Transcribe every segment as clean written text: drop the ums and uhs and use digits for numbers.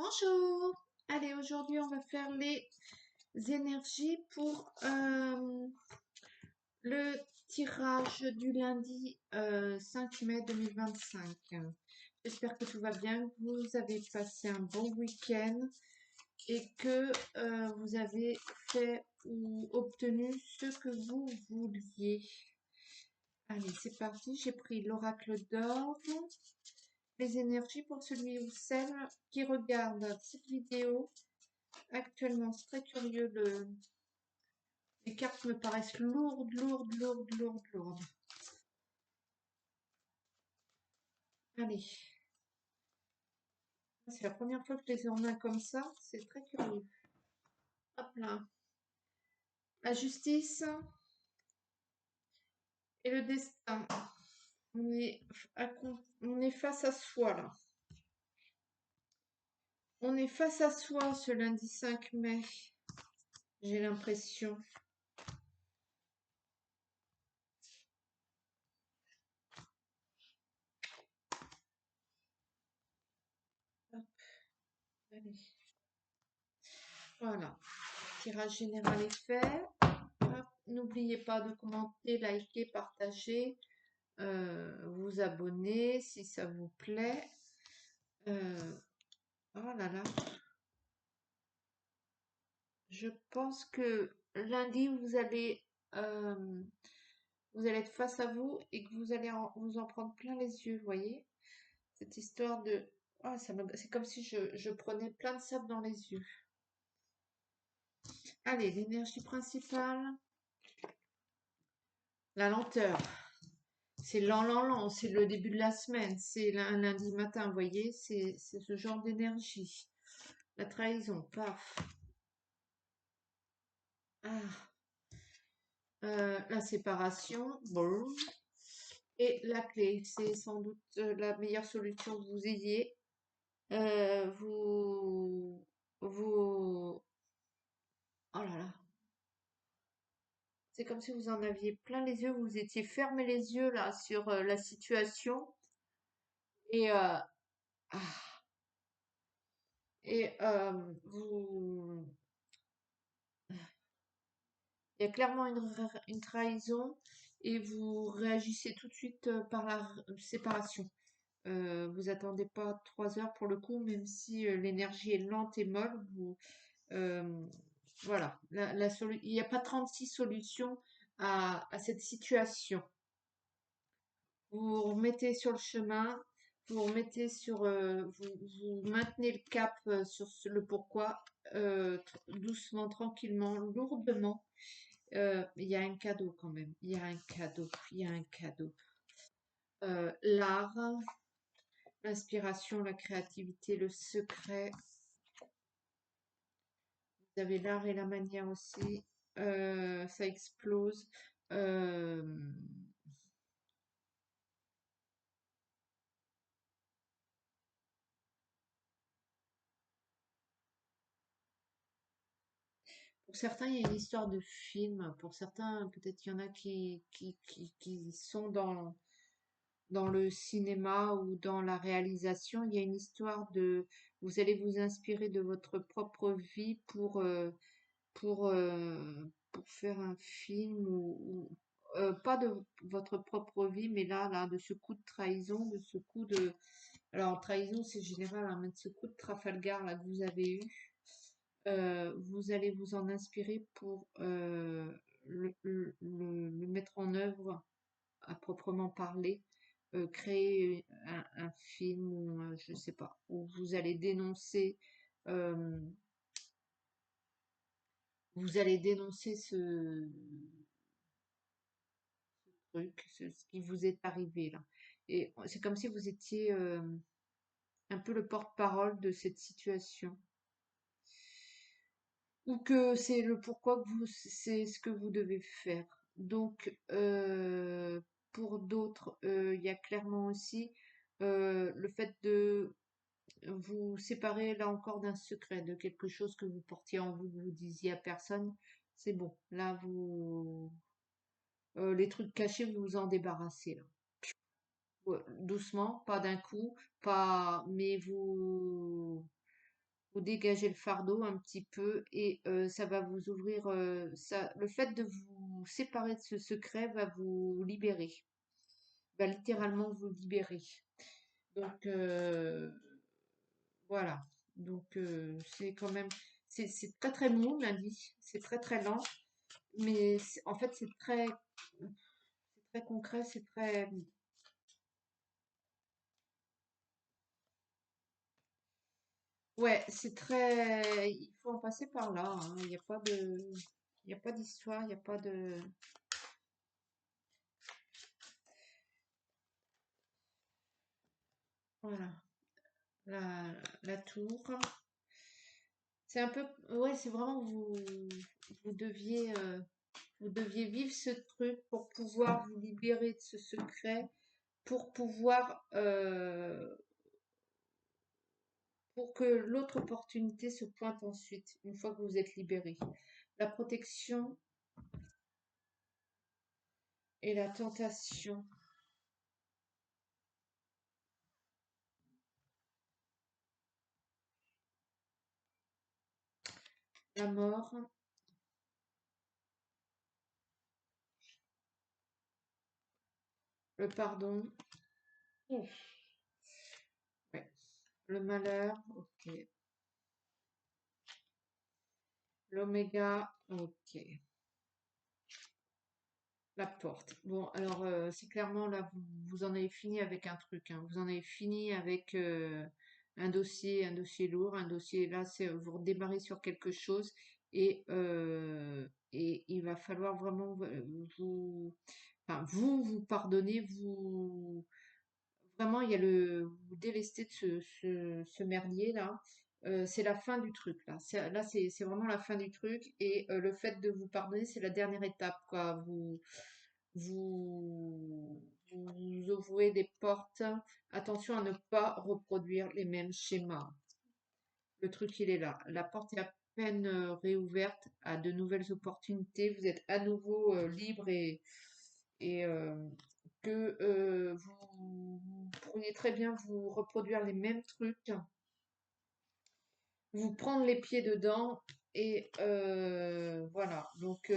Bonjour! Allez, aujourd'hui on va faire les énergies pour le tirage du lundi 5 mai 2025. J'espère que tout va bien, que vous avez passé un bon week-end et que vous avez fait ou obtenu ce que vous vouliez. Allez, c'est parti, j'ai pris l'oracle d'or. Les énergies pour celui ou celle qui regarde cette vidéo. Actuellement, c'est très curieux. Les cartes me paraissent lourdes, lourdes, lourdes, lourdes, lourdes. Allez. C'est la première fois que je les en ai comme ça. C'est très curieux. Hop là. La justice et le destin. On est, on est face à soi là. On est face à soi ce lundi 5 mai. J'ai l'impression. Hop, allez. Voilà. Tirage général est fait. N'oubliez pas de commenter, liker, partager, vous abonner si ça vous plaît. Oh là là. Je pense que lundi, vous allez être face à vous et que vous allez vous en prendre plein les yeux, vous voyez? Cette histoire de... Ah, c'est comme si je prenais plein de sable dans les yeux. Allez, l'énergie principale, la lenteur. C'est lent, lent, lent, c'est le début de la semaine, c'est un lundi matin, vous voyez? C'est ce genre d'énergie. La trahison, paf. Ah, la séparation, bon. Et la clé, c'est sans doute la meilleure solution que vous ayez. Vous... Oh là là. C'est comme si vous en aviez plein les yeux, vous étiez fermé les yeux là sur la situation. Et, ah, vous... Il y a clairement une trahison et vous réagissez tout de suite par la séparation. Vous attendez pas 3 heures pour le coup, même si l'énergie est lente et molle. Euh, voilà, il n'y a pas 36 solutions à cette situation. Vous vous remettez sur le chemin, vous remettez sur, vous maintenez le cap sur le pourquoi, doucement, tranquillement, lourdement. Il y a un cadeau quand même. Il y a un cadeau. Il y a un cadeau. L'art, l'inspiration, la créativité, le secret. Vous avez l'art et la manière aussi. Ça explose. Euh, pour certains, il y a une histoire de film. Pour certains, peut-être il y en a qui sont dans le cinéma ou dans la réalisation. Il y a une histoire de... Vous allez vous inspirer de votre propre vie pour faire un film pas de votre propre vie, mais là, de ce coup de trahison, de ce coup de... Alors, trahison, c'est général, hein, mais de ce coup de Trafalgar là, que vous avez eu, vous allez vous en inspirer pour le mettre en œuvre à proprement parler, créer un film ou je sais pas, où euh, vous allez dénoncer ce truc, ce qui vous est arrivé là. Et c'est comme si vous étiez un peu le porte-parole de cette situation. Ou que c'est le pourquoi que c'est ce que vous devez faire. Donc, pour d'autres, il y a clairement aussi le fait de vous séparer là encore d'un secret, de quelque chose que vous portiez en vous, que vous disiez à personne. C'est bon. Là, les trucs cachés, vous vous en débarrassez là. Ouais, doucement, pas d'un coup, pas, mais vous, vous dégagez le fardeau un petit peu et ça va vous ouvrir, ça, le fait de vous séparer de ce secret va vous libérer, va littéralement vous libérer. Donc voilà. Donc c'est quand même, c'est très très mou lundi, c'est très très lent, mais en fait c'est très concret, c'est très, ouais, c'est très, il faut en passer par là, hein. Il n'y a pas de, il n'y a pas d'histoire, il n'y a pas de, voilà, la, la tour. C'est un peu, ouais, c'est vraiment vous deviez vivre ce truc pour pouvoir vous libérer de ce secret, pour pouvoir, pour que l'autre opportunité se pointe ensuite, une fois que vous êtes libéré. La protection et la tentation, la mort, le pardon, ouf, ouais, le malheur, ok, l'oméga, ok. La porte. Bon, alors c'est clairement là, vous en avez fini avec un truc, hein. Vous en avez fini avec un dossier lourd, un dossier là, c'est vous redémarrez sur quelque chose et il va falloir vraiment vous, enfin vous pardonner, vous vraiment il y a vous délester de ce merdier là. C'est la fin du truc là. Là c'est vraiment la fin du truc et le fait de vous pardonner c'est la dernière étape quoi. Vous ouvrez des portes. Attention à ne pas reproduire les mêmes schémas. Le truc, il est là. La porte est à peine réouverte à de nouvelles opportunités. Vous êtes à nouveau libre et que vous pourriez très bien vous reproduire les mêmes trucs, vous prendre les pieds dedans et voilà. Donc,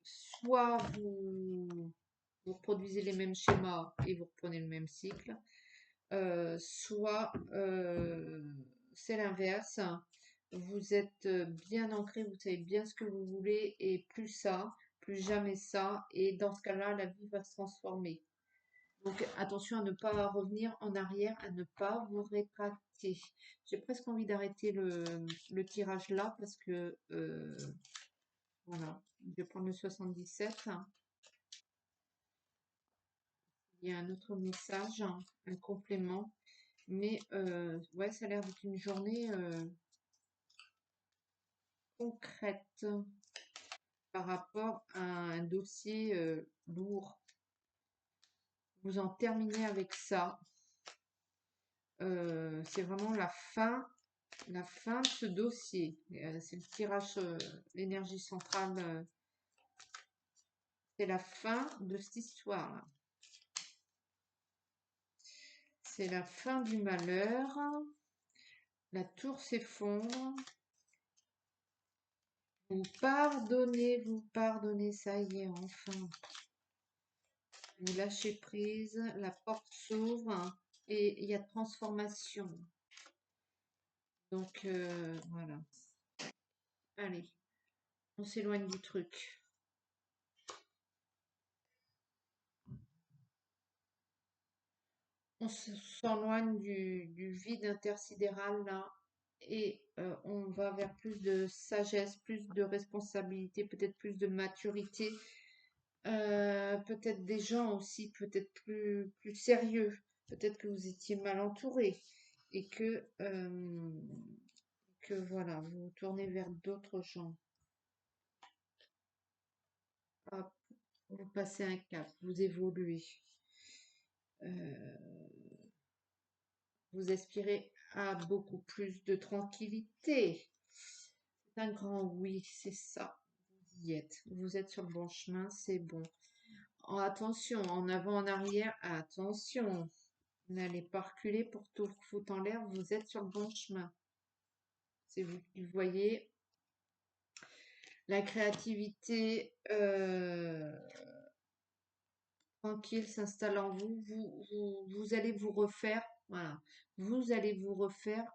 soit vous reproduisez les mêmes schémas et vous reprenez le même cycle, soit c'est l'inverse. Vous êtes bien ancré, vous savez bien ce que vous voulez et plus ça, plus jamais ça. Et dans ce cas-là, la vie va se transformer. Donc attention à ne pas revenir en arrière, à ne pas vous rétracter. J'ai presque envie d'arrêter le tirage là parce que voilà, je vais prendre le 77. Il y a un autre message, un complément. Mais ouais, ça a l'air d'être une journée concrète par rapport à un dossier lourd. Vous en terminez avec ça. C'est vraiment la fin de ce dossier. C'est le tirage, l'énergie centrale. C'est la fin de cette histoire-là. C'est la fin du malheur. La tour s'effondre. Vous pardonnez, ça y est, enfin. Vous lâchez prise, la porte s'ouvre et il y a transformation. Donc voilà. Allez, on s'éloigne du truc. On s'éloigne du vide intersidéral là et on va vers plus de sagesse, plus de responsabilité, peut-être plus de maturité, peut-être des gens aussi, peut-être plus sérieux. Peut-être que vous étiez mal entouré et que voilà, vous vous tournez vers d'autres gens. Hop, vous passez un cap, vous évoluez. Euh, vous aspirez à beaucoup plus de tranquillité. C'est un grand oui, c'est ça. Vous y êtes. Vous êtes sur le bon chemin, c'est bon. Attention, en avant, en arrière, attention. N'allez pas reculer pour tout foutre en l'air, vous êtes sur le bon chemin. c'est vous qui le voyez. La créativité tranquille s'installe en vous. Vous allez vous refaire. Voilà. Vous allez vous refaire,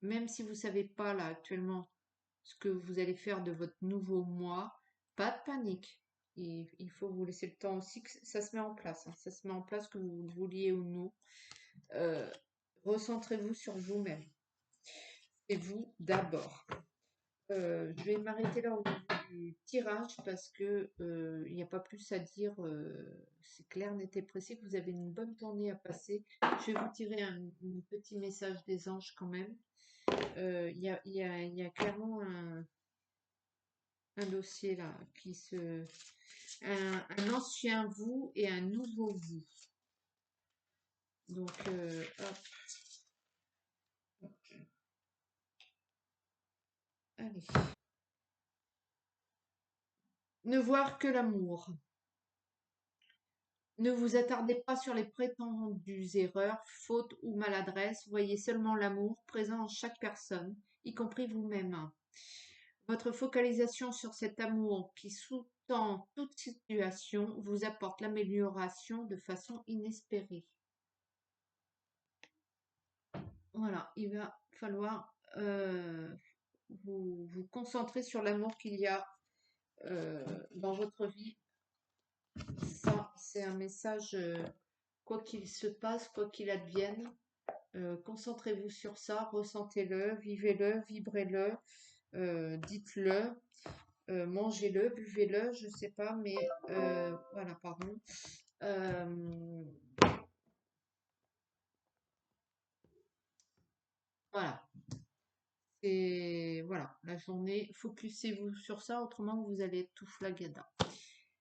même si vous ne savez pas là actuellement ce que vous allez faire de votre nouveau moi, pas de panique. Il faut vous laisser le temps aussi que ça se met en place, hein. Ça se met en place que vous le vouliez ou non. Euh, Recentrez-vous sur vous-même et vous d'abord. Je vais m'arrêter là au niveau du tirage parce que il n'y a pas plus à dire. C'est clair, net et précis que vous avez une bonne journée à passer. Je vais vous tirer un petit message des anges quand même. Il y a clairement un dossier là qui se un ancien vous et un nouveau vous. Donc hop, allez. Ne voir que l'amour. Ne vous attardez pas sur les prétendues erreurs, fautes ou maladresses, voyez seulement l'amour présent en chaque personne, y compris vous-même. Votre focalisation sur cet amour qui sous-tend toute situation vous apporte l'amélioration de façon inespérée. Voilà, il va falloir vous concentrer sur l'amour qu'il y a dans votre vie. Ça, c'est un message, quoi qu'il se passe, quoi qu'il advienne, concentrez-vous sur ça, ressentez-le, vivez-le, vibrez-le, dites-le, mangez-le, buvez-le, je sais pas, mais voilà, pardon. Euh, voilà, c'est voilà, la journée, focussez-vous sur ça, autrement vous allez être tout flagada.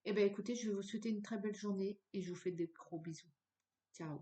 Eh bien écoutez, je vais vous souhaiter une très belle journée et je vous fais des gros bisous. Ciao.